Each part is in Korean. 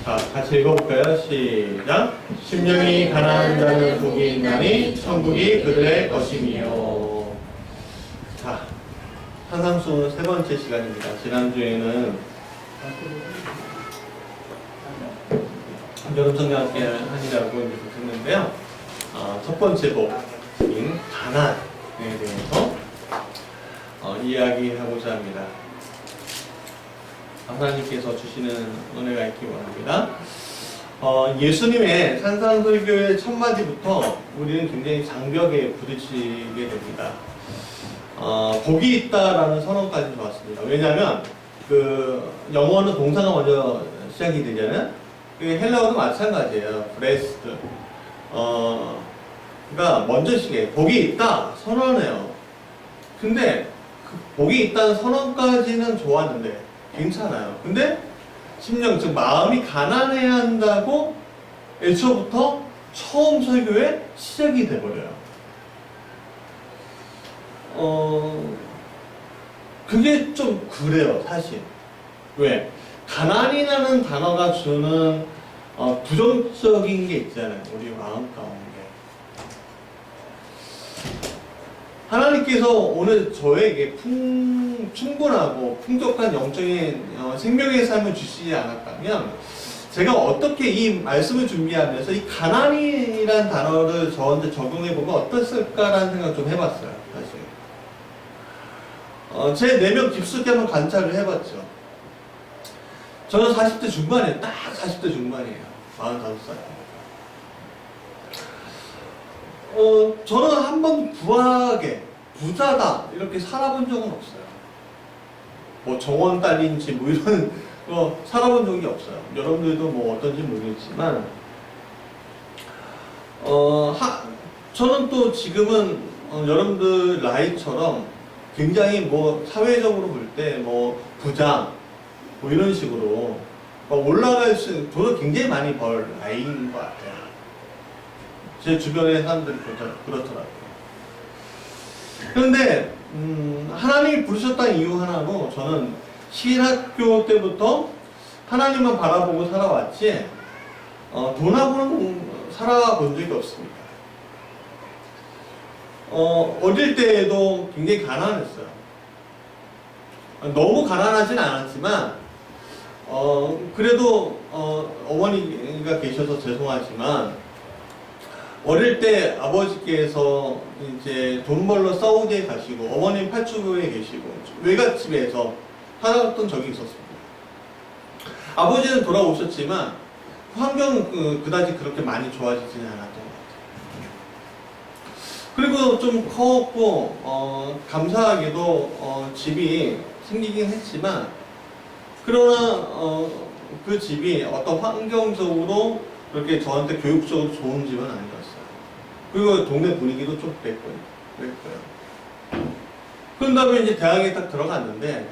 자, 같이 읽어볼까요? 시작. 심령이 가난한 자는 복이 있나니 천국이 그들의 것이니요. 자, 산상수 세 번째 시간입니다. 지난주에는 여름성경학교 하니라고 했는데요. 첫 번째 복인 가난에 대해서 이야기하고자 합니다. 하나님께서 주시는 은혜가 있기 원합니다. 예수님의 산상설교의 첫 마디부터 우리는 굉장히 장벽에 부딪히게 됩니다. 복이 있다라는 선언까지 좋았습니다. 왜냐하면 그 영어는 동사가 먼저 시작이 되잖아요. 헬라어도 마찬가지예요. blessed. 그러니까 먼저 시게 복이 있다 선언해요. 근데 그 복이 있다는 선언까지는 좋았는데 괜찮아요. 근데 심령 즉 마음이 가난해야 한다고 애초부터 처음 설교의 시작이 돼버려요. 그게 좀 그래요, 사실. 왜? 가난이라는 단어가 주는 부정적인 게 있잖아요. 우리 마음 가운데. 하나님께서 오늘 저에게 충분하고 풍족한 영적인 생명의 삶을 주시지 않았다면 제가 어떻게 이 말씀을 준비하면서 이 가난이라는 단어를 저한테 적용해보면 어땠을까라는 생각 좀 해봤어요. 사실 제 내면 깊숙이 한번 관찰을 해봤죠. 저는 40대 중반이에요. 딱 40대 중반이에요. 45살. 저는 한 번 부하게, 부자다, 이렇게 살아본 적은 없어요. 뭐 정원 딸인지 뭐 이런 거 살아본 적이 없어요. 여러분들도 뭐 어떤지 모르겠지만, 저는 또 지금은 여러분들 나이처럼 굉장히 뭐 사회적으로 볼 때 뭐 부자, 뭐 이런 식으로 올라갈 수, 돈을 굉장히 많이 벌 나이인 것 같아요. 제 주변의 사람들이 그렇더라고요. 그런데 하나님이 부르셨다는 이유 하나로 저는 신학교 때부터 하나님만 바라보고 살아왔지 돈하고는 살아본 적이 없습니다. 어릴 때에도 굉장히 가난했어요. 너무 가난하진 않았지만 그래도 어머니가 계셔서 죄송하지만 어릴 때 아버지께서 이제 돈 벌러 사우디에 가시고 어머님 팔주부에 계시고 외갓집에서 살았던 적이 있었습니다. 아버지는 돌아오셨지만 환경은 그다지 그렇게 많이 좋아지지는 않았던 것 같아요. 그리고 좀 컸고 감사하게도 집이 생기긴 했지만 그러나 그 집이 어떤 환경적으로 그렇게 저한테 교육적으로 좋은 집은 아니었어요. 그리고 동네 분위기도 좀 그랬고요. 그런 다음에 이제 대학에 딱 들어갔는데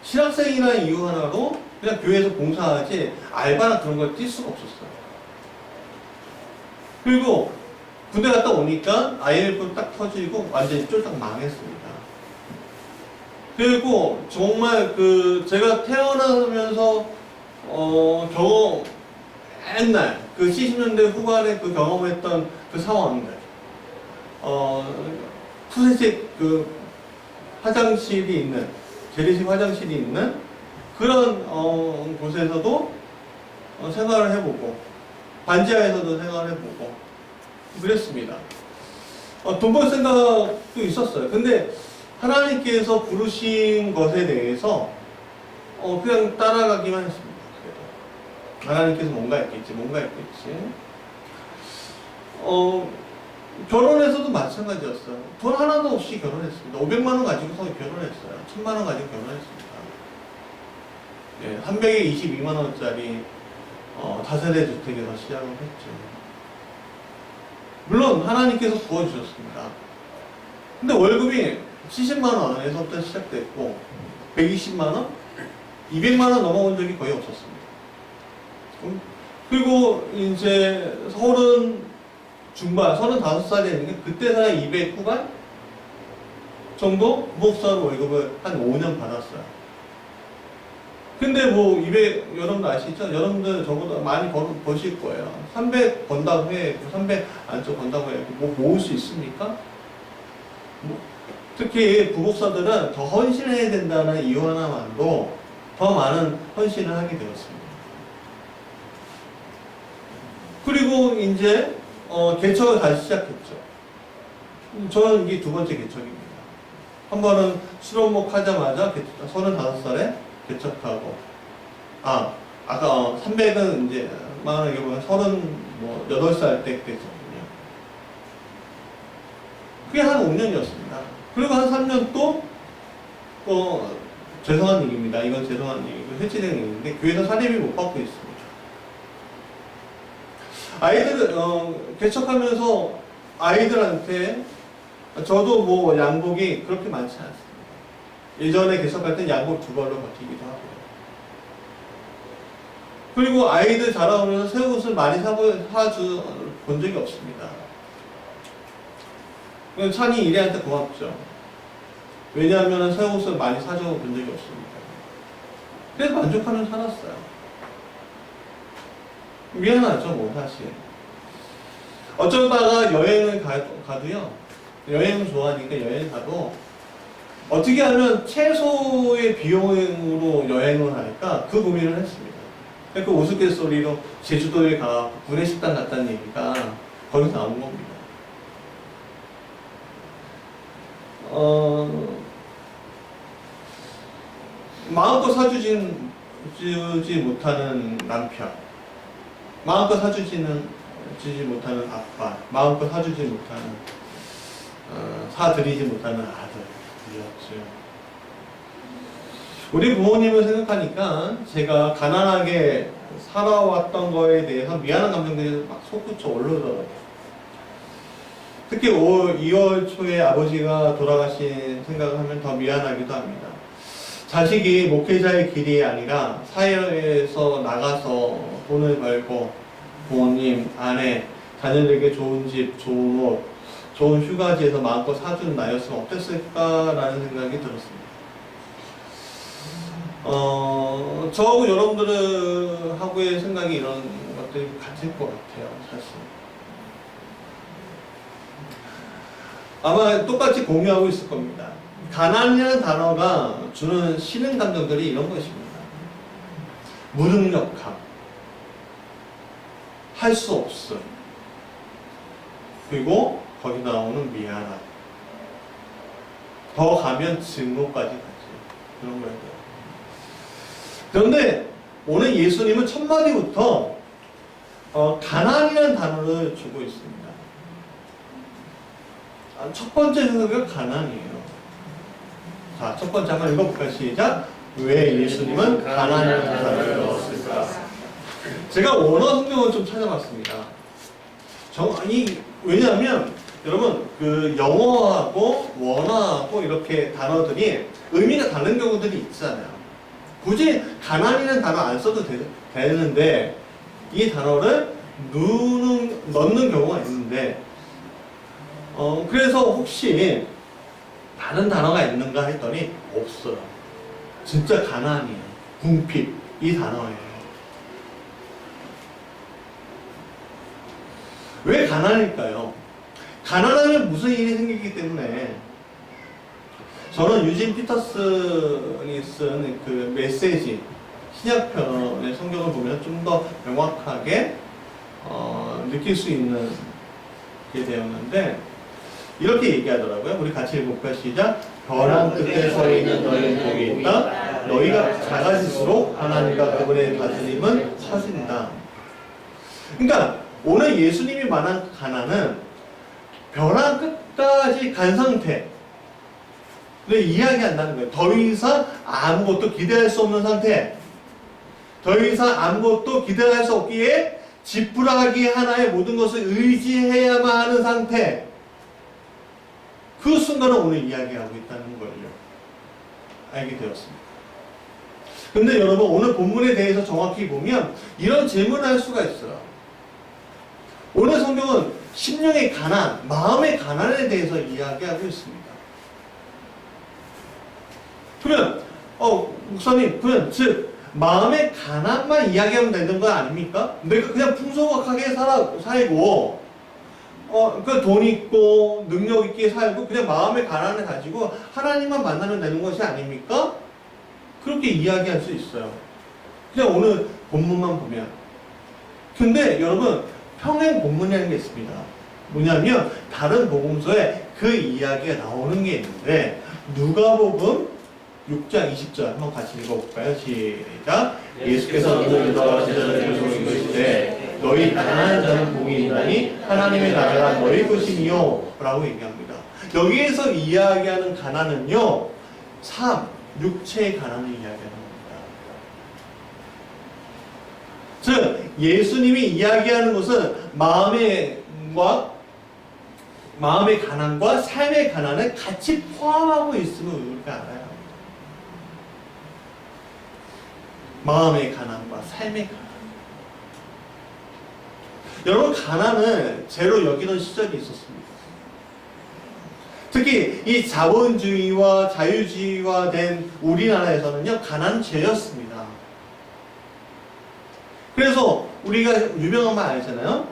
신학생이라는 이유 하나로 그냥 교회에서 봉사하지 알바나 그런 걸 뛸 수가 없었어요. 그리고 군대 갔다 오니까 IMF 딱 터지고 완전히 쫄딱 망했습니다. 그리고 정말 제가 태어나면서 경험 옛날 그 70년대 후반에 그 경험했던 그 상황들 푸세식 화장실이 있는 재래식 화장실이 있는 그런 곳에서도 생활을 해보고 반지하에서도 생활을 해보고 그랬습니다. 돈 벌 생각도 있었어요. 근데 하나님께서 부르신 것에 대해서 그냥 따라가기만 했습니다. 하나님께서 뭔가 있겠지. 결혼해서도 마찬가지였어요. 돈 하나도 없이 결혼했습니다. 500만 원 가지고서 결혼했어요. 1000만 원 가지고 결혼했습니다. 예, 한 병에 22만 원짜리 다세대 주택에서 시작을 했죠. 물론 하나님께서 부어주셨습니다. 근데 월급이 70만 원에서부터 시작됐고 120만 원? 200만 원 넘어온 적이 거의 없었습니다. 그리고 이제 30 중반, 35살이 됐는데 그때서야 200 후반 정도 부업사로 월급을 한 5년 받았어요. 근데 뭐 200, 여러분들 아시죠? 여러분들 저보다 많이 버실 거예요. 300 번다고 해. 300 안쪽 번다고 해. 뭐 모을 수 있습니까? 뭐, 특히 부목사들은 더 헌신해야 된다는 이유 하나만으로 더 많은 헌신을 하게 되었습니다. 그리고 이제 개척을 다시 시작했죠. 저는 이게 두 번째 개척입니다. 한 번은 실업목 하자마자 35살에 개척하고, 아까 300은 이제 말하는 게 보면 38살 때 개척이거든요. 그게 한 5년이었습니다. 그리고 한 3년 또, 죄송한 얘기입니다. 이건 죄송한 얘기고, 해치된 얘기인데, 교회에서 사립이 못 받고 있습니다. 아이들, 개척하면서 아이들한테, 저도 뭐 양복이 그렇게 많지 않습니다. 예전에 개척할 땐 양복 2벌로 바뀌기도 하고요. 그리고 아이들 자라오면서 새 옷을 많이 사주 본 적이 없습니다. 찬이 이래한테 고맙죠. 왜냐하면 새 옷을 많이 사줘 본 적이 없습니다. 그래서 만족하면 살았어요. 미안하죠, 뭐, 사실. 어쩌다가 여행을 가도요, 여행을 좋아하니까 여행 가도, 어떻게 하면 최소의 비용으로 여행을 하니까 그 고민을 했습니다. 그 우스갯소리로 제주도에 가 구내식당 갔다는 얘기가 거기서 나온 겁니다. 마음껏 사주지 못하는 남편, 마음껏 사주지 못하는 아빠, 마음껏 사주지 못하는, 사드리지 못하는 아들이었죠. 우리 부모님을 생각하니까 제가 가난하게 살아왔던 거에 대해서 미안한 감정들이 막 솟구쳐 올라오더라고요. 특히 2월 초에 아버지가 돌아가신 생각을 하면 더 미안하기도 합니다. 자식이 목회자의 길이 아니라 사회에서 나가서 돈을 벌고 부모님, 아내, 자녀들에게 좋은 집, 좋은 옷, 좋은 휴가지에서 마음껏 사주는 나였으면 어땠을까라는 생각이 들었습니다. 저하고 여러분들하고의 생각이 이런 것들이 같을 것 같아요, 사실. 아마 똑같이 공유하고 있을 겁니다. 가난이라는 단어가 주는 싫은 감정들이 이런 것입니다. 무능력함, 할 수 없음, 그리고 거기 나오는 미안함, 더 가면 증오까지 가지. 그런 거예요. 그런데 오늘 예수님은 첫 마디부터 가난이라는 단어를 주고 있습니다. 첫 번째 단어가 가난이에요. 자, 첫 번째 한번 읽어볼까요? 시작. 왜 예수님은 가난이라는 단어를 넣었을까? 제가 원어 성경을 좀 찾아봤습니다. 왜냐하면 여러분 그 영어하고 원어하고 이렇게 단어들이 의미가 다른 경우들이 있잖아요. 굳이 가난이라는 단어 안 써도 되는데 이 단어를 넣는 경우가 있는데 그래서 혹시 다른 단어가 있는가 했더니 없어요. 진짜 가난이에요. 궁핍 이 단어예요. 왜 가난일까요? 가난하면 무슨 일이 생기기 때문에 저는 유진 피터슨이 쓴 그 메시지 신약편의 성경을 보면 좀 더 명확하게 느낄 수 있는 게 되었는데 이렇게 얘기하더라고요. 우리 같이 읽어볼까요? 시작. 벼랑 끝에 서 있는 너희는 복이 있다. 너희가 작아질수록 하나님과 그분의 다스림은 커진다. 그러니까 오늘 예수님이 말한 가난은 벼랑 끝까지 간 상태 를 이야기한다는 거예요. 더 이상 아무것도 기대할 수 없는 상태, 더 이상 아무것도 기대할 수 없기에 지푸라기 하나에 모든 것을 의지해야만 하는 상태, 그 순간을 오늘 이야기하고 있다는 걸 알게 되었습니다. 근데 여러분 오늘 본문에 대해서 정확히 보면 이런 질문을 할 수가 있어요. 오늘 성경은 심령의 가난, 마음의 가난에 대해서 이야기하고 있습니다. 그러면 목사님, 즉 마음의 가난만 이야기하면 되는 거 아닙니까? 내가 그냥 풍성하게 살고, 그 돈 있고, 능력 있게 살고, 그냥 마음의 가난을 가지고 하나님만 만나면 되는 것이 아닙니까? 그렇게 이야기할 수 있어요. 그냥 오늘 본문만 보면. 근데 여러분, 평행 본문이라는 게 있습니다. 뭐냐면, 다른 복음서에 그 이야기가 나오는 게 있는데, 누가복음 6장 20절 한번 같이 읽어볼까요? 시작. 예수께서 너희 유다와 제자들에게 이르시되 너희 가난한 자는 복이 있나니 하나님의 나라가 너희 것이니요 라고 얘기합니다. 여기에서 이야기하는 가난은요, 육체의 가난을 이야기하는 겁니다. 즉 예수님이 이야기하는 것은 마음의 가난과 삶의 가난을 같이 포함하고 있음을 우리가 알아요. 마음의 가난과 삶의 가난. 여러분, 가난을 죄로 여기던 시절이 있었습니다. 특히 이 자본주의와 자유주의화 된 우리나라에서는요, 가난은 죄였습니다. 그래서 우리가 유명한 말 알잖아요.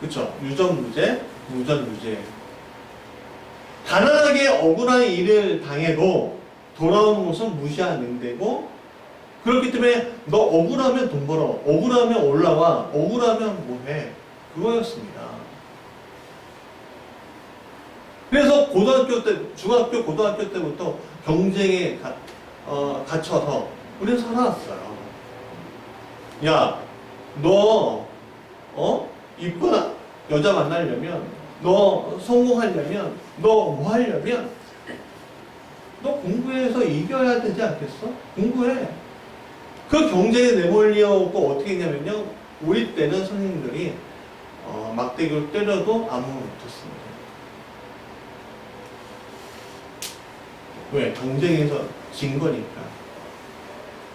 그쵸? 유전무죄, 무전무죄. 가난하게 억울한 일을 당해도 돌아오는 것은 무시한 능대고, 그렇기 때문에 너 억울하면 돈 벌어, 억울하면 올라와, 억울하면 뭐해, 그거였습니다. 그래서 중학교, 고등학교 때부터 경쟁에 갇혀서 우리는 살아왔어요. 야, 너 이쁜 여자 만나려면, 너 성공하려면, 너 뭐 하려면 너 공부해서 이겨야 되지 않겠어? 공부해. 그 경쟁에 내몰려고 어떻게 했냐면요, 우리 때는 선생님들이 막대기로 때려도 아무 못했습니다. 왜? 경쟁에서 진 거니까.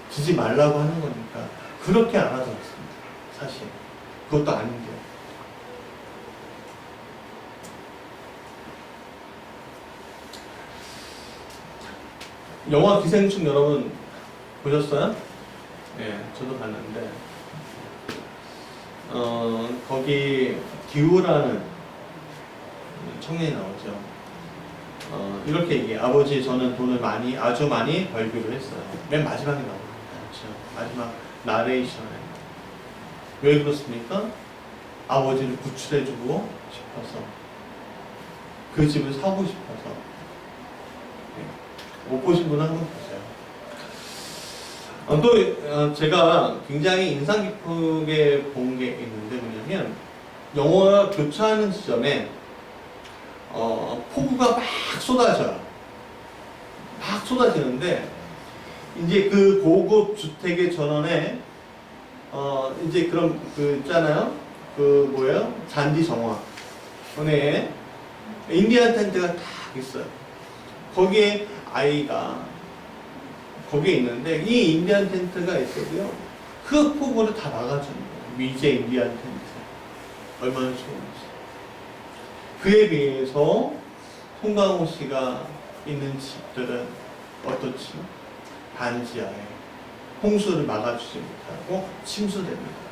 지지 말라고 하는 거니까. 그렇게 알아들었습니다. 사실. 그것도 아닌데요. 영화 기생충 여러분 보셨어요? 네, 저도 봤는데 거기 디우라는 청년이 나오죠. 이렇게 얘기해. 아버지, 저는 돈을 아주 많이 벌기로 했어요. 맨 마지막에 나옵니다. 그렇죠? 마지막 나레이션에. 왜 그렇습니까? 아버지를 구출해주고 싶어서, 그 집을 사고 싶어서. 못 보신 분은 한번 보세요. 또 제가 굉장히 인상 깊게 본 게 있는데, 뭐냐면 영어가 교차하는 지점에 폭우가 막 쏟아져요. 막 쏟아지는데, 이제 그 고급 주택의 전원에 이제 그런 있잖아요. 뭐예요? 잔디 정화에 인디안 텐트가 딱 있어요. 거기에 아이가 거기에 있는데, 이 인디안 텐트가 있어도요, 그 폭우를 다 막아주는 거예요. 미제 인디안 텐트. 얼마나 좋은지. 그에 비해서 송강호 씨가 있는 집들은 어떻지? 반지하에 홍수를 막아주지 못하고 침수됩니다.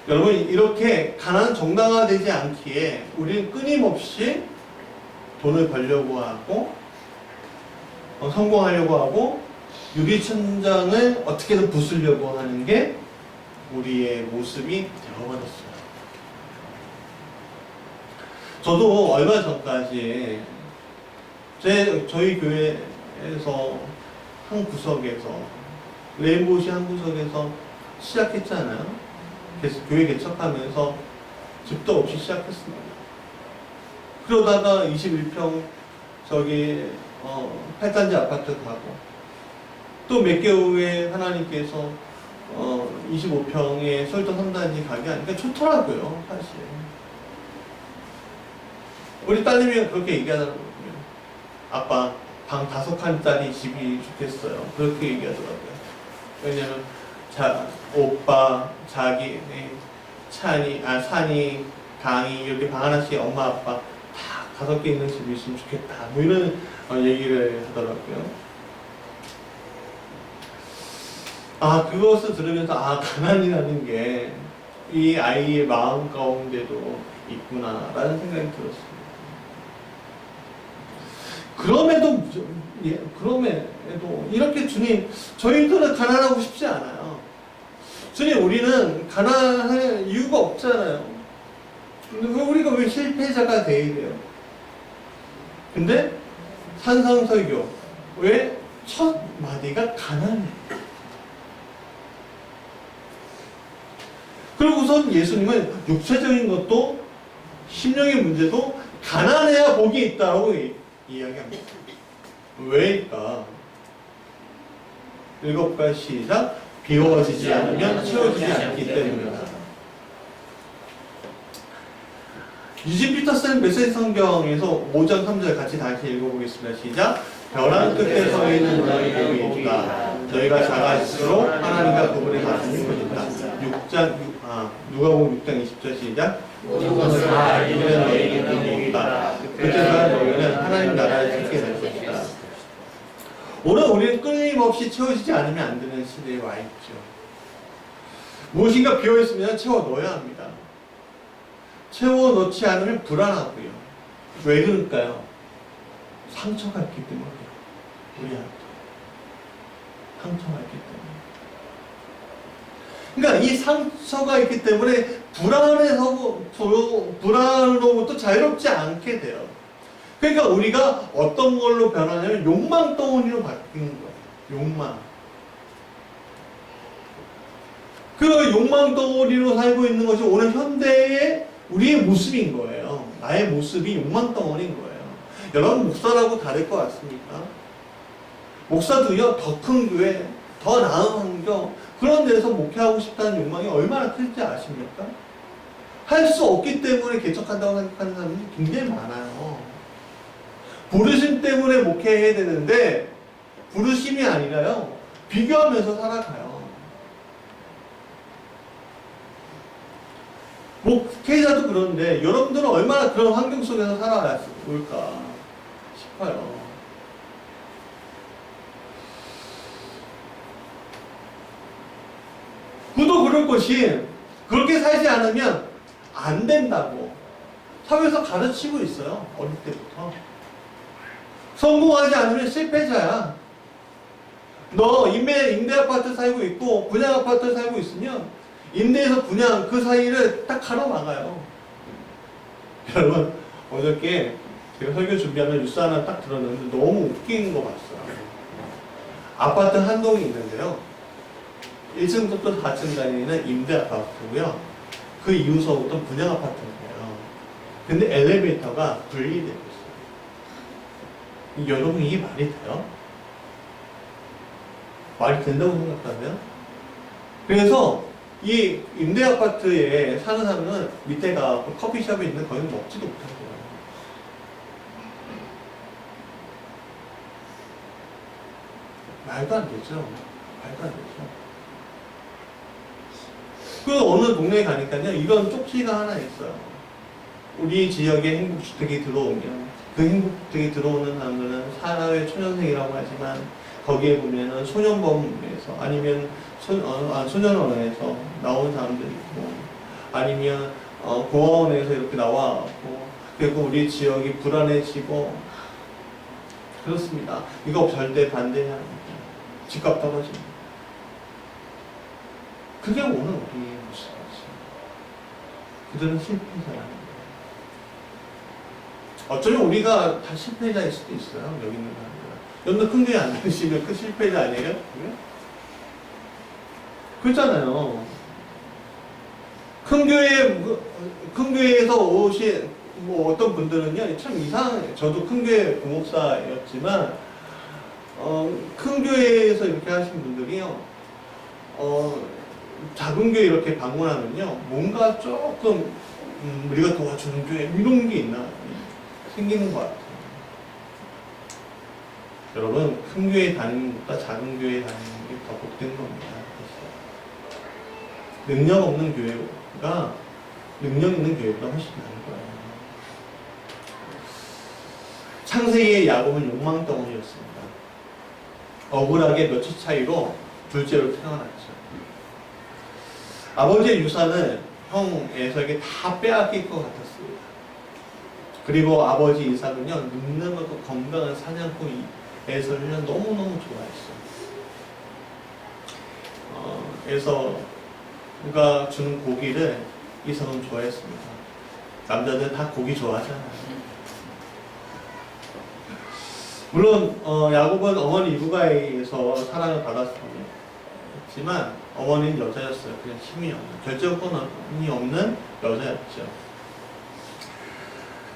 여러분, 이렇게 가난 정당화되지 않기에 우리는 끊임없이 돈을 벌려고 하고, 성공하려고 하고, 유리천장을 어떻게든 부수려고 하는 게 우리의 모습이 되어버렸어요. 저도 얼마 전까지 저희 교회에서 한 구석에서, 레인보우시 한 구석에서 시작했잖아요. 교회 개척하면서 집도 없이 시작했습니다. 그러다가 21평 팔단지 아파트 가고, 또 몇 개월 후에 하나님께서 25평의 설도 3단지 가게 하니까 좋더라고요, 사실. 우리 딸내미가 그렇게 얘기하더라고요. 아빠, 방 5칸짜리 집이 좋겠어요. 그렇게 얘기하더라고요. 왜냐면 오빠, 산이, 강이, 이렇게 방 하나씩 엄마, 아빠 다 5개 있는 집이 있으면 좋겠다. 뭐 이런 얘기를 하더라고요. 그것을 들으면서 가난이라는 게 이 아이의 마음 가운데도 있구나라는 생각이 들었습니다. 그럼에도 이렇게 주님, 저희들은 가난하고 싶지 않아요. 주님, 우리는 가난할 이유가 없잖아요. 근데 우리가 왜 실패자가 돼야 돼요? 근데 산상설교의 첫 마디가 가난이에요. 그리고선 예수님은 육체적인 것도 심령의 문제도 가난해야 복이 있다고 이야기합니다. 왜일까? 읽어볼까요? 시작. 비워지지 않으면 채워지지 않기 때문이다. 유진 피터슨 메시지 성경에서 5장 3절 같이 다시 읽어보겠습니다. 시작. 벼랑 끝에 서 있는 너희 복이 있다. 너희가 작아질수록 하나님과 그분의 가슴이 커진다. 누가복음 6장 20절 시작. 모든 것을 다 알기는 너희에게 복이 있다. 그때가 너희는 하나님 나라를 찾게 될 것이다. 오늘 우리는 끊임없이 채워지지 않으면 안 되는 시대에 와 있죠. 무엇인가 비어있으면 채워 넣어야 합니다. 채워 넣지 않으면 불안하고요. 왜 그럴까요? 상처가 있기 때문이에요. 우리한테 상처가 있기 때문에. 그러니까 이 상처가 있기 때문에 불안으로부터 자유롭지 않게 돼요. 그러니까 우리가 어떤 걸로 변하냐면 욕망 덩어리로 바뀌는 거예요. 욕망. 그 욕망 덩어리로 살고 있는 것이 오늘 현대의 우리의 모습인 거예요. 나의 모습이 욕망 덩어리인 거예요. 여러분, 목사라고 다를 것 같습니까? 목사도요, 더 큰 교회, 더 나은 환경, 그런 데서 목회하고 싶다는 욕망이 얼마나 클지 아십니까? 할 수 없기 때문에 개척한다고 생각하는 사람이 굉장히 많아요. 부르심 때문에 목회해야 되는데 부르심이 아니라요, 비교하면서 살아가요. 목회자도 그런데 여러분들은 얼마나 그런 환경 속에서 살아왔을까 싶어요. 그도 그럴 것이, 그렇게 살지 않으면 안 된다고 사회에서 가르치고 있어요. 어릴 때부터. 성공하지 않으면 실패자야. 너 임대 아파트 살고 있고 분양 아파트 살고 있으면 임대에서 분양 그 사이를 딱 가로막아요. 여러분, 어저께 제가 설교 준비하면 뉴스 하나 딱 들었는데 너무 웃긴 거 봤어요. 아파트 한 동이 있는데요, 1층부터 4층 다니는 임대 아파트고요, 그 이후서부터 분양 아파트예요. 근데 엘리베이터가 분리되고 있어요. 여러분, 이게 말이 돼요? 말이 된다고 생각하세요? 그래서 이 임대 아파트에 사는 사람은 밑에가 커피숍에 있는 거기는 먹지도 못하고요. 말도 안 되죠. 말도 안 되죠. 그 어느 동네에 가니까요, 이런 쪽지가 하나 있어요. 우리 지역에 행복주택이 들어오면 그 행복주택이 들어오는 사람들은 사회 초년생이라고 하지만 거기에 보면은 소년범에서 아니면 소년원에서 나온 사람들이 있고, 아니면 고아원에서 이렇게 나와갖고, 그리고 우리 지역이 불안해지고 그렇습니다. 이거 절대 반대해야 합니다. 집값 떨어집니다. 그게 오늘 우리의 모습이지. 그들은 실패자라는 거예요. 어쩌면 우리가 다 실패자일 수도 있어요. 여기 있는 사람들. 여러분들 큰 교회 안 다니시면 그 실패자 아니에요? 그래? 그렇잖아요. 큰 교회에서 오신 어떤 분들은요, 참 이상해요. 저도 큰 교회 부목사였지만, 큰 교회에서 이렇게 하신 분들이요, 작은 교회 이렇게 방문하면요, 뭔가 조금, 우리가 도와주는 교회, 이런 게 있나, 생기는 것 같아요. 여러분, 큰 교회 다니는 것보다 작은 교회 다니는 게 더 복된 겁니다. 능력 없는 교회가 능력 있는 교회보다 훨씬 나은 거예요. 창세기의 야곱은 욕망덩어리였습니다. 억울하게 몇 초 차이로 둘째로 태어났죠. 아버지의 유산을 형 에서에게 다 빼앗길 것 같았습니다. 그리고 아버지 이삭은요, 늠름하고 건강한 사냥꾼 에서를 너무너무 좋아했어요. 에서가 주는 고기를 이삭은 좋아했습니다. 남자들 다 고기 좋아하잖아요. 물론 야곱은 어머니 리브가에서 사랑을 받았지만 어머니는 여자였어요. 그냥 힘이 없는, 결정권이 없는 여자였죠.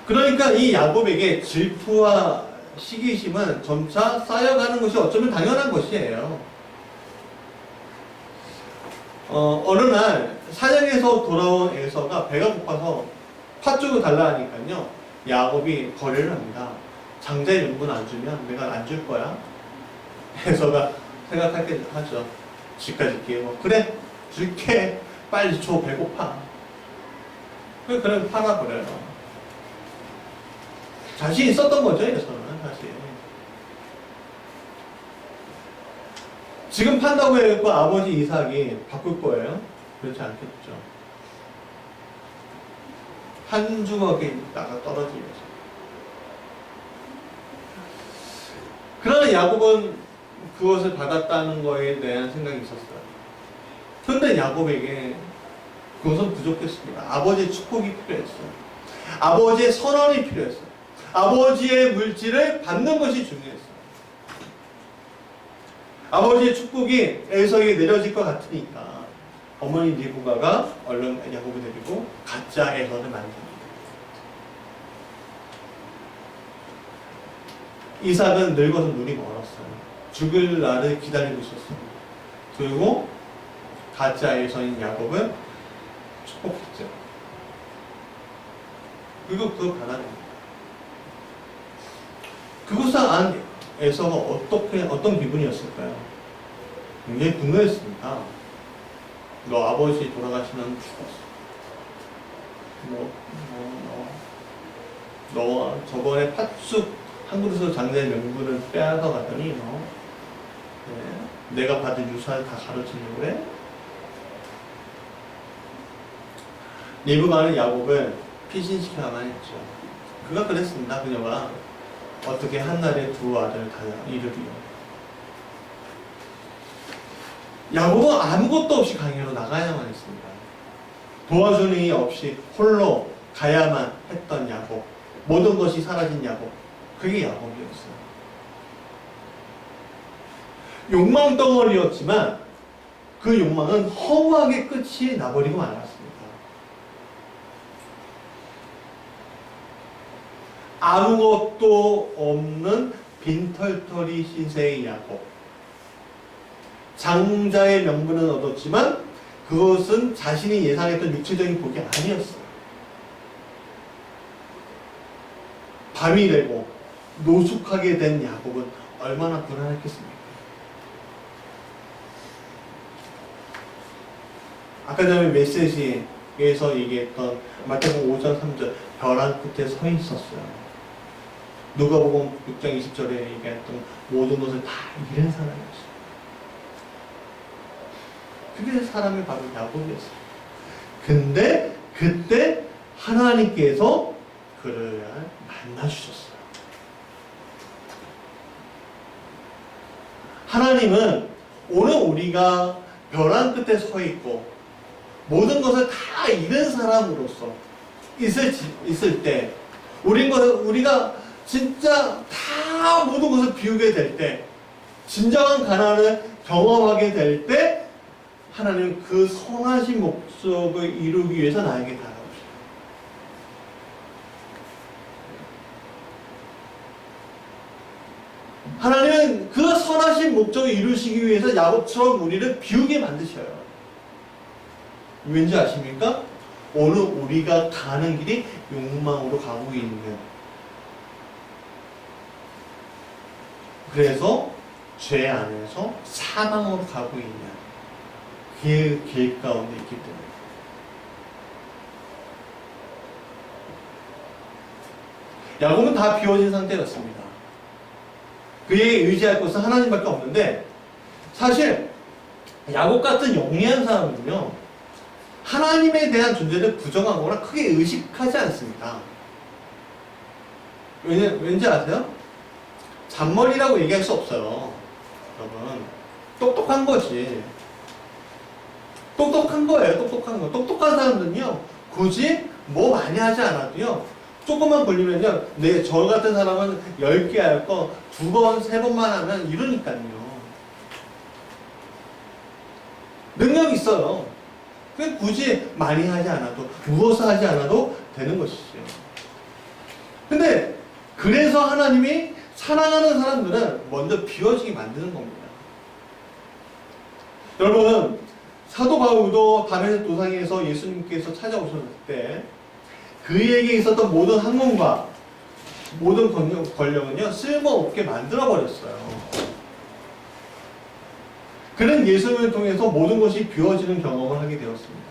그러니까 이 야곱에게 질투와 시기심은 점차 쌓여가는 것이 어쩌면 당연한 것이에요. 어느 날 사냥에서 돌아온 에서가 배가 고파서 팥죽을 달라 하니까요, 야곱이 거래를 합니다. 장자의 명분 안 주면 내가 안 줄 거야. 에서가 생각할 때 하죠. 집까지 끼고, 그래 줄게, 빨리 줘, 배고파. 그래 팔아버려요. 자신 있었던 거죠, 에서는 사실. 지금 판다고 해도 아버지 이삭이 바꿀 거예요? 그렇지 않겠죠. 한 주먹에 있다가 떨어지면서. 그러나 야곱은 그것을 받았다는 거에 대한 생각이 있었어요. 그런데 야곱에게 그것은 부족했습니다. 아버지의 축복이 필요했어요. 아버지의 선언이 필요했어요. 아버지의 물질을 받는 것이 중요했어요. 아버지의 축복이 에서에게 내려질 것 같으니까 어머니 리브가가 얼른 야곱을 데리고 가짜 에서를 만듭니다. 이삭은 늙어서 눈이 멀었어요. 죽을 날을 기다리고 있었습니다. 그리고 가짜 에서인 야곱을 축복했죠. 그리고 그걸 받아냅니다. 그것을 안 에서가 어떤 기분이었을까요? 굉장히 분노했습니다. 너 아버지 돌아가시면 죽었어. 너 저번에 팥죽 한 그릇으로 장자의 명분을 빼앗아 갔더니 너 내가 받은 유산을 다 가르치려고 그래? 리브가는 야곱을 피신시켜야만 했죠. 그가 그랬습니다. 그녀가 어떻게 한날에 두 아들을 다 이르리요. 야곱은 아무것도 없이 강야로 나가야만 했습니다. 도와주는 이 없이 홀로 가야만 했던 야곱. 모든 것이 사라진 야곱. 그게 야곱이었어요. 욕망 덩어리였지만 그 욕망은 허무하게 끝이 나버리고 말았습니다. 아무것도 없는 빈털터리 신세의 야곱. 장자의 명분은 얻었지만 그것은 자신이 예상했던 육체적인 복이 아니었어요. 밤이 되고 노숙하게 된 야곱은 얼마나 불안했겠습니까? 아까 전에 메시지에서 얘기했던 마태복음 5장 3절 벼랑 끝에 서 있었어요. 누가복음 6장 20절에 얘기했던 모든 것을 다 잃은 사람이었어요. 그게 사람이 바로 야곱이었어요. 근데 그때 하나님께서 그를 만나주셨어요. 하나님은 오늘 우리가 벼랑 끝에 서 있고 모든 것을 다 잃은 사람으로서 있을 때 우리가 진짜 다 모든 것을 비우게 될 때 진정한 가난을 경험하게 될 때 하나님은 그 선하신 목적을 이루기 위해서 나에게 다가오셔요. 하나님은 그 선하신 목적을 이루시기 위해서 야곱처럼 우리를 비우게 만드셔요. 왠지 아십니까? 오늘 우리가 가는 길이 욕망으로 가고 있는, 그래서 죄 안에서 사망으로 가고 있는 그 길 가운데 있기 때문에 야곱은 다 비워진 상태였습니다. 그에게 의지할 곳은 하나님밖에 없는데, 사실 야곱 같은 영리한 사람은요, 하나님에 대한 존재를 부정하거나 크게 의식하지 않습니다. 왠지 아세요? 잔머리라고 얘기할 수 없어요. 여러분, 똑똑한 것이, 똑똑한 거예요. 똑똑한 거. 똑똑한 사람들은요, 굳이 뭐 많이 하지 않아도요, 조금만 걸리면요, 저 같은 사람은 10개 할 거 2번, 3번만 하면 이러니까요. 능력이 있어요. 그냥 굳이 많이 하지 않아도, 무엇을 하지 않아도 되는 것이죠. 근데, 그래서 하나님이 사랑하는 사람들은 먼저 비워지게 만드는 겁니다. 여러분, 사도 바울도 다메섹 도상에서 예수님께서 찾아오셨을 때, 그에게 있었던 모든 학문과 모든 권력은요, 쓸모없게 만들어버렸어요. 그는 예수님을 통해서 모든 것이 비워지는 경험을 하게 되었습니다.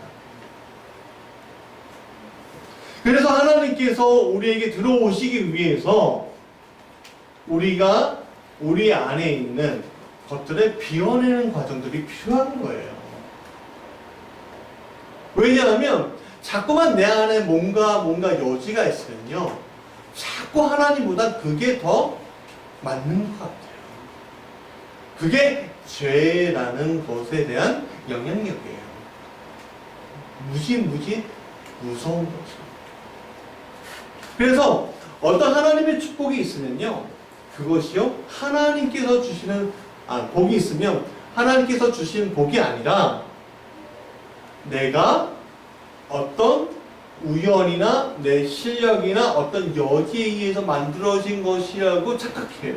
그래서 하나님께서 우리에게 들어오시기 위해서 우리가 우리 안에 있는 것들을 비워내는 과정들이 필요한 거예요. 왜냐하면 자꾸만 내 안에 뭔가 여지가 있으면요, 자꾸 하나님보다 그게 더 맞는 것 같아요. 그게 죄라는 것에 대한 영향력이에요. 무지 무서운 거죠. 그래서 어떤 하나님의 축복이 있으면요, 그것이요, 하나님께서 주시는, 복이 있으면 하나님께서 주신 복이 아니라 내가 어떤 우연이나 내 실력이나 어떤 여지에 의해서 만들어진 것이라고 착각해요.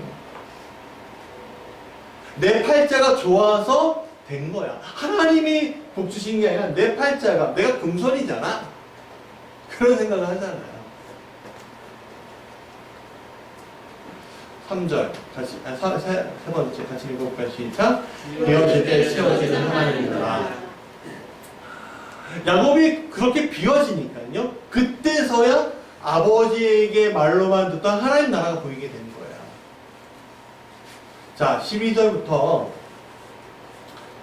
내 팔자가 좋아서 된 거야. 하나님이 복 주신 게 아니라 내 팔자가, 내가 금손이잖아. 그런 생각을 하잖아요. 3절 같이, 세 번째 같이 읽어볼까요? 시작. 비워질 때 채워지는 하나님이다. 야곱이 그렇게 비워지니까요, 그때서야 아버지에게 말로만 듣던 하나님 나라가 보이게 된 거예요. 자, 12절부터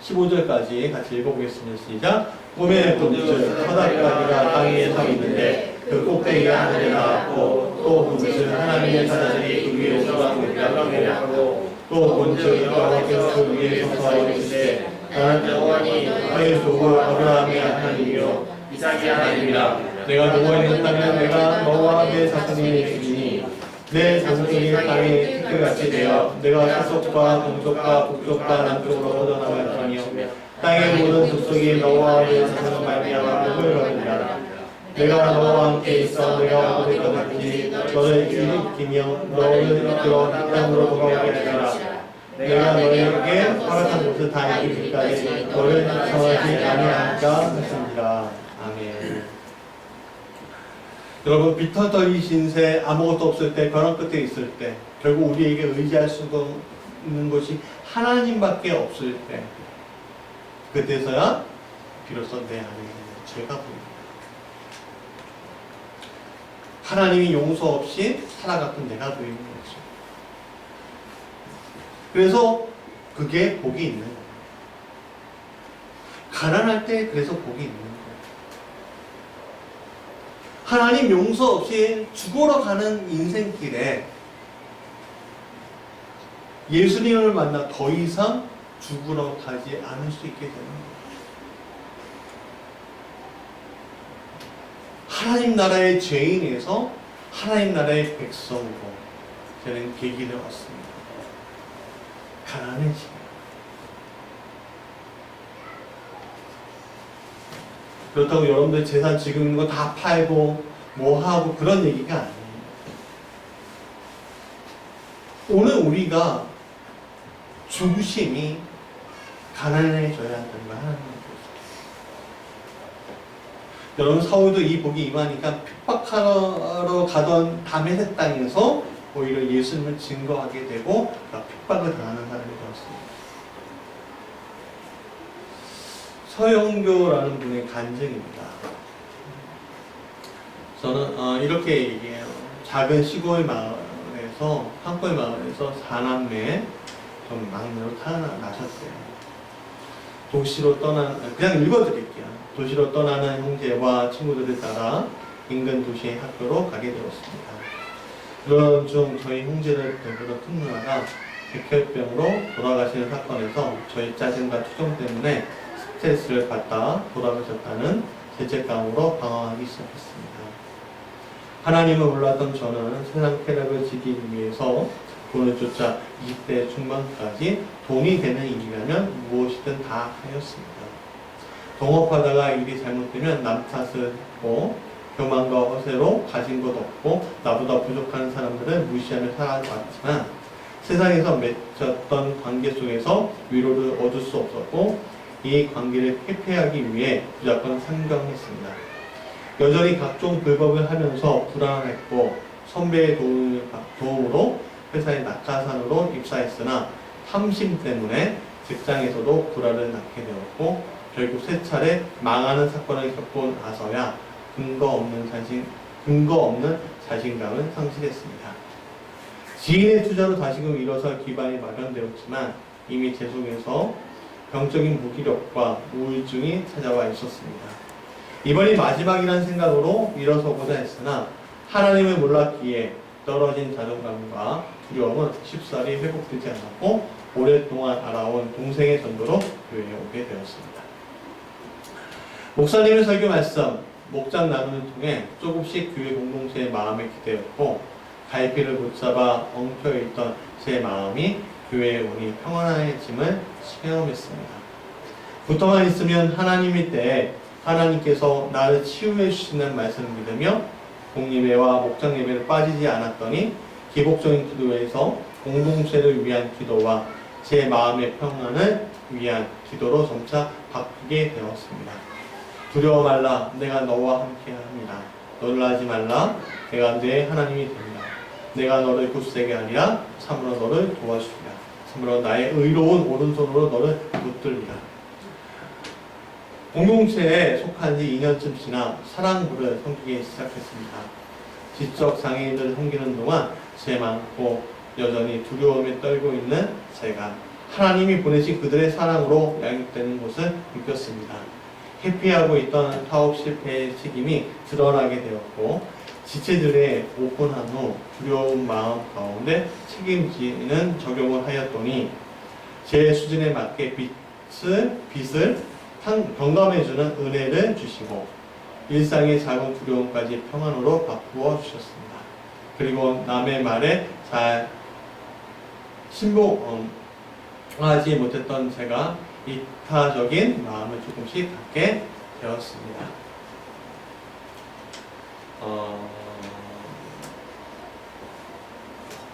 15절까지 같이 읽어보겠습니다. 시작. 꿈의 분줄 터닥가기가 땅에 서 있는데 그 꼭대기가 하늘에 나왔고, 또 분줄 하나님의 사자들이 그 위에 올라가고 있다고, 또 분줄 여호와께서 그 위에 서서 이르시되 나는 여호와니 너의 조국 아브라함의 하나님이요 이삭의 하나님이라. 내가 누워있는다면 내가 너와 내 자손이 되시니 내 자손이 땅에 티끌같이 되어 내가 서쪽과 동쪽과 북쪽과 남쪽으로 뻗어나갈 터니요 땅의 모든 족속이 너와 내 자손을 말미암아 복을 얻으리라. 내가 너와 함께 있어 내가 얻을 것 같으니 너를 일으키며 너를 이끌어 이 땅으로 돌아오게 하리라. 내가 너에게 허락한 곳을 다 이기기까지 너를 정하지 아니하니까 하시니라. 아멘. 여러분, 비터더리 신세, 아무것도 없을 때, 벼랑 끝에 있을 때, 결국 우리에게 의지할 수 있는 것이 하나님밖에 없을 때, 그때서야 비로소 내 안에 있는 죄가 보입니다. 하나님이 용서 없이 살아갔던 내가 보이는 거죠. 그래서 그게 복이 있는 거예요. 가난할 때 그래서 복이 있는 거예요. 하나님 용서 없이 죽어러 가는 인생길에 예수님을 만나 더 이상 죽으러 가지 않을 수 있게 되는 거예요. 하나님 나라의 죄인에서 하나님 나라의 백성으로 되는 계기를 얻습니다. 가난해지고. 그렇다고 여러분들 재산 지금 있는 거 다 팔고 뭐 하고 그런 얘기가 아니에요. 오늘 우리가 중심이 가난해져야 한다는 걸 하나님 보여주세요. 여러분, 사울도 이 복이 임하니까 핍박하러 가던 다메섹 땅에서 오히려 예수님을 증거하게 되고 핍박을 당하는 사람이 되었습니다. 서영교라는 분의 간증입니다. 저는 이렇게 얘기해요. 작은 시골 마을에서, 산골 마을에서 4남매 좀 막내로 태어나셨대요. 도시로 그냥 읽어드릴게요. 도시로 떠나는 형제와 친구들을 따라 인근 도시의 학교로 가게 되었습니다. 그런 중 저희 형제를 뵈러 큰 누나가 백혈병으로 돌아가시는 사건에서 저희 짜증과 투정 때문에 스트레스를 받다 돌아가셨다는 죄책감으로 방황하기 시작했습니다. 하나님을 몰랐던 저는 세상 쾌락을 지키기 위해서 돈을 쫓아 20대 중반까지 돈이 되는 일이라면 무엇이든 다 하였습니다. 동업하다가 일이 잘못되면 남 탓을 했고 교만과 허세로 가진 것 없고 나보다 부족한 사람들을 무시하며 살아왔지만 세상에서 맺었던 관계 속에서 위로를 얻을 수 없었고 이 관계를 회피하기 위해 무조건 상경했습니다. 여전히 각종 불법을 하면서 불안했고 선배의 도움으로 회사에 낙하산으로 입사했으나 탐심 때문에 직장에서도 불화를 낳게 되었고 결국 3차례 망하는 사건을 겪고 나서야 근거 없는 자신감을 상실했습니다. 지인의 투자로 다시금 일어설 기반이 마련되었지만 이미 제 속에서 병적인 무기력과 우울증이 찾아와 있었습니다. 이번이 마지막이라는 생각으로 일어서고자 했으나 하나님을 몰랐기에 떨어진 자존감과 두려움은 쉽사리 회복되지 않았고 오랫동안 알아온 동생의 전도로 교회에 오게 되었습니다. 목사님의 설교 말씀, 목장 나눔을 통해 조금씩 교회 공동체의 마음에 기대었고 갈피를 붙잡아 엉켜있던 제 마음이 교회에 오니 평안해짐을 체험했습니다. 붙어만 있으면 하나님일 때 하나님께서 나를 치유해 주시는 말씀을 믿으며 공예배와 목장 예배를 빠지지 않았더니 기복적인 기도에서 공동체를 위한 기도와 제 마음의 평안을 위한 기도로 점차 바뀌게 되었습니다. 두려워 말라, 내가 너와 함께합니다. 놀라지 말라, 내가 내 하나님이 됩니다. 내가 너를 굳세게 하리라, 참으로 너를 도와주리라. 참으로 나의 의로운 오른손으로 너를 붙들리라. 공동체에 속한 지 2년쯤 지나 사랑부를 섬기기 시작했습니다. 지적 장애인들을 섬기는 동안 제 많고 여전히 두려움에 떨고 있는 제가 하나님이 보내신 그들의 사랑으로 양육되는 것을 느꼈습니다. 회피하고 있던 사업 실패의 책임이 드러나게 되었고 지체들의 오픈한 후 두려운 마음 가운데 책임지는 적용을 하였더니 제 수준에 맞게 빚을 경감해주는 은혜를 주시고 일상의 작은 두려움까지 평안으로 바꾸어 주셨습니다. 그리고 남의 말에 잘 신봉하지 못했던 제가 이타적인 마음을 조금씩 갖게 되었습니다.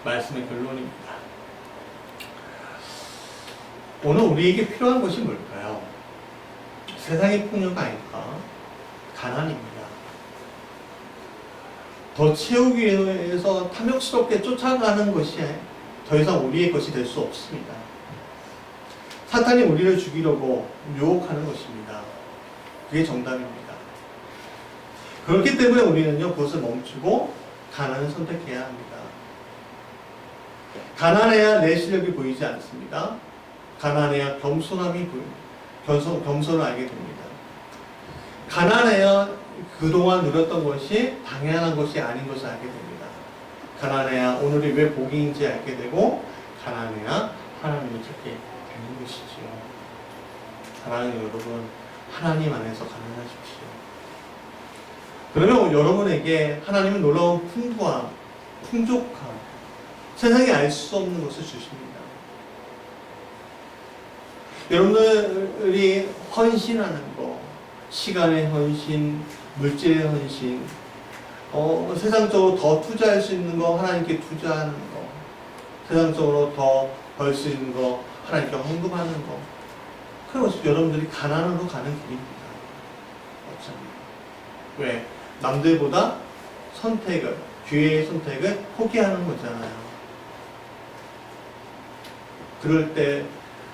말씀의 결론입니다. 오늘 우리에게 필요한 것이 뭘까요? 세상의 풍요가 아닐까? 가난입니다. 더 채우기 위해서 탐욕스럽게 쫓아가는 것이 더 이상 우리의 것이 될 수 없습니다. 사탄이 우리를 죽이려고 유혹하는 것입니다. 그게 정답입니다. 그렇기 때문에 우리는요, 그것을 멈추고 가난을 선택해야 합니다. 가난해야 내 실력이 보이지 않습니다. 가난해야 겸손함이 보입니다. 겸손을 알게 됩니다. 가난해야 그동안 누렸던 것이 당연한 것이 아닌 것을 알게 됩니다. 가난해야 오늘이 왜 복인지 알게 되고 가난해야 하나님을 찾게 되는 것이지요. 사랑하는 여러분, 하나님 안에서 가난하십시오. 그러면 여러분에게 하나님은 놀라운 풍부함, 풍족함, 세상에 알 수 없는 것을 주십니다. 여러분들이 헌신하는 거, 시간의 헌신, 물질의 헌신, 세상적으로 더 투자할 수 있는 거 하나님께 투자하는 거, 세상적으로 더 벌 수 있는 거 하나님께 헌금하는 거, 그럼 여러분들이 가난으로 가는 길입니다. 어쩌면 왜? 남들보다 기회의 선택을 포기하는 거잖아요. 그럴 때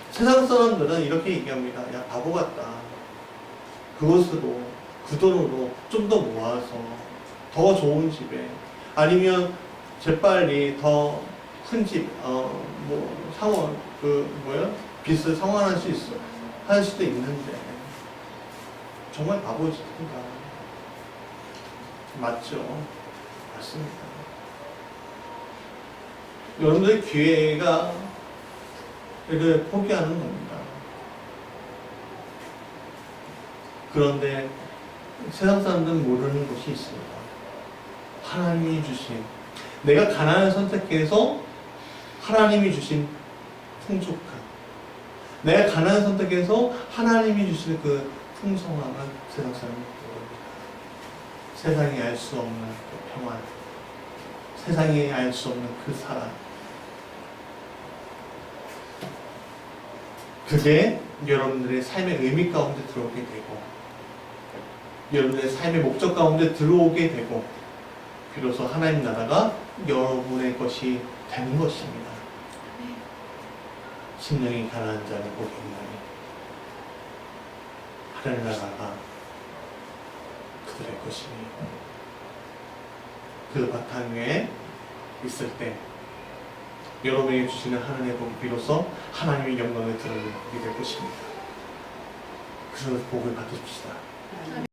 세상 사람들은 이렇게 얘기합니다. 야, 바보 같다. 그것으로, 그 돈으로 좀 더 모아서 더 좋은 집에, 아니면 재빨리 더 큰 집, 뭐 상원 빚을 상환할 수 있어 할 수도 있는데 정말 바보짓인가? 맞죠? 맞습니다. 여러분들의 기회가 이를 포기하는 겁니다. 그런데 세상 사람들은 모르는 것이 있습니다. 하나님이 주신, 내가 가난을 선택해서 하나님이 주신 풍족함, 내가 가난을 선택해서 하나님이 주신 그 풍성함을 세상 사람은 모릅니다. 세상이 알 수 없는 그 평안, 세상이 알 수 없는 그 사랑, 그게 여러분들의 삶의 의미 가운데 들어오게 되고 여러분들의 삶의 목적 가운데 들어오게 되고 비로소 하나님 나라가 여러분의 것이 되는 것입니다. 심령이 가난한 자는 곧 영광이 하나님 나라가 그들의 것이니 그 바탕 위에 있을 때 여러분에게 주시는 하나님의 복이 비로소 하나님의 영광을 드러내게 될 것입니다. 그래서 복을 받으십시다.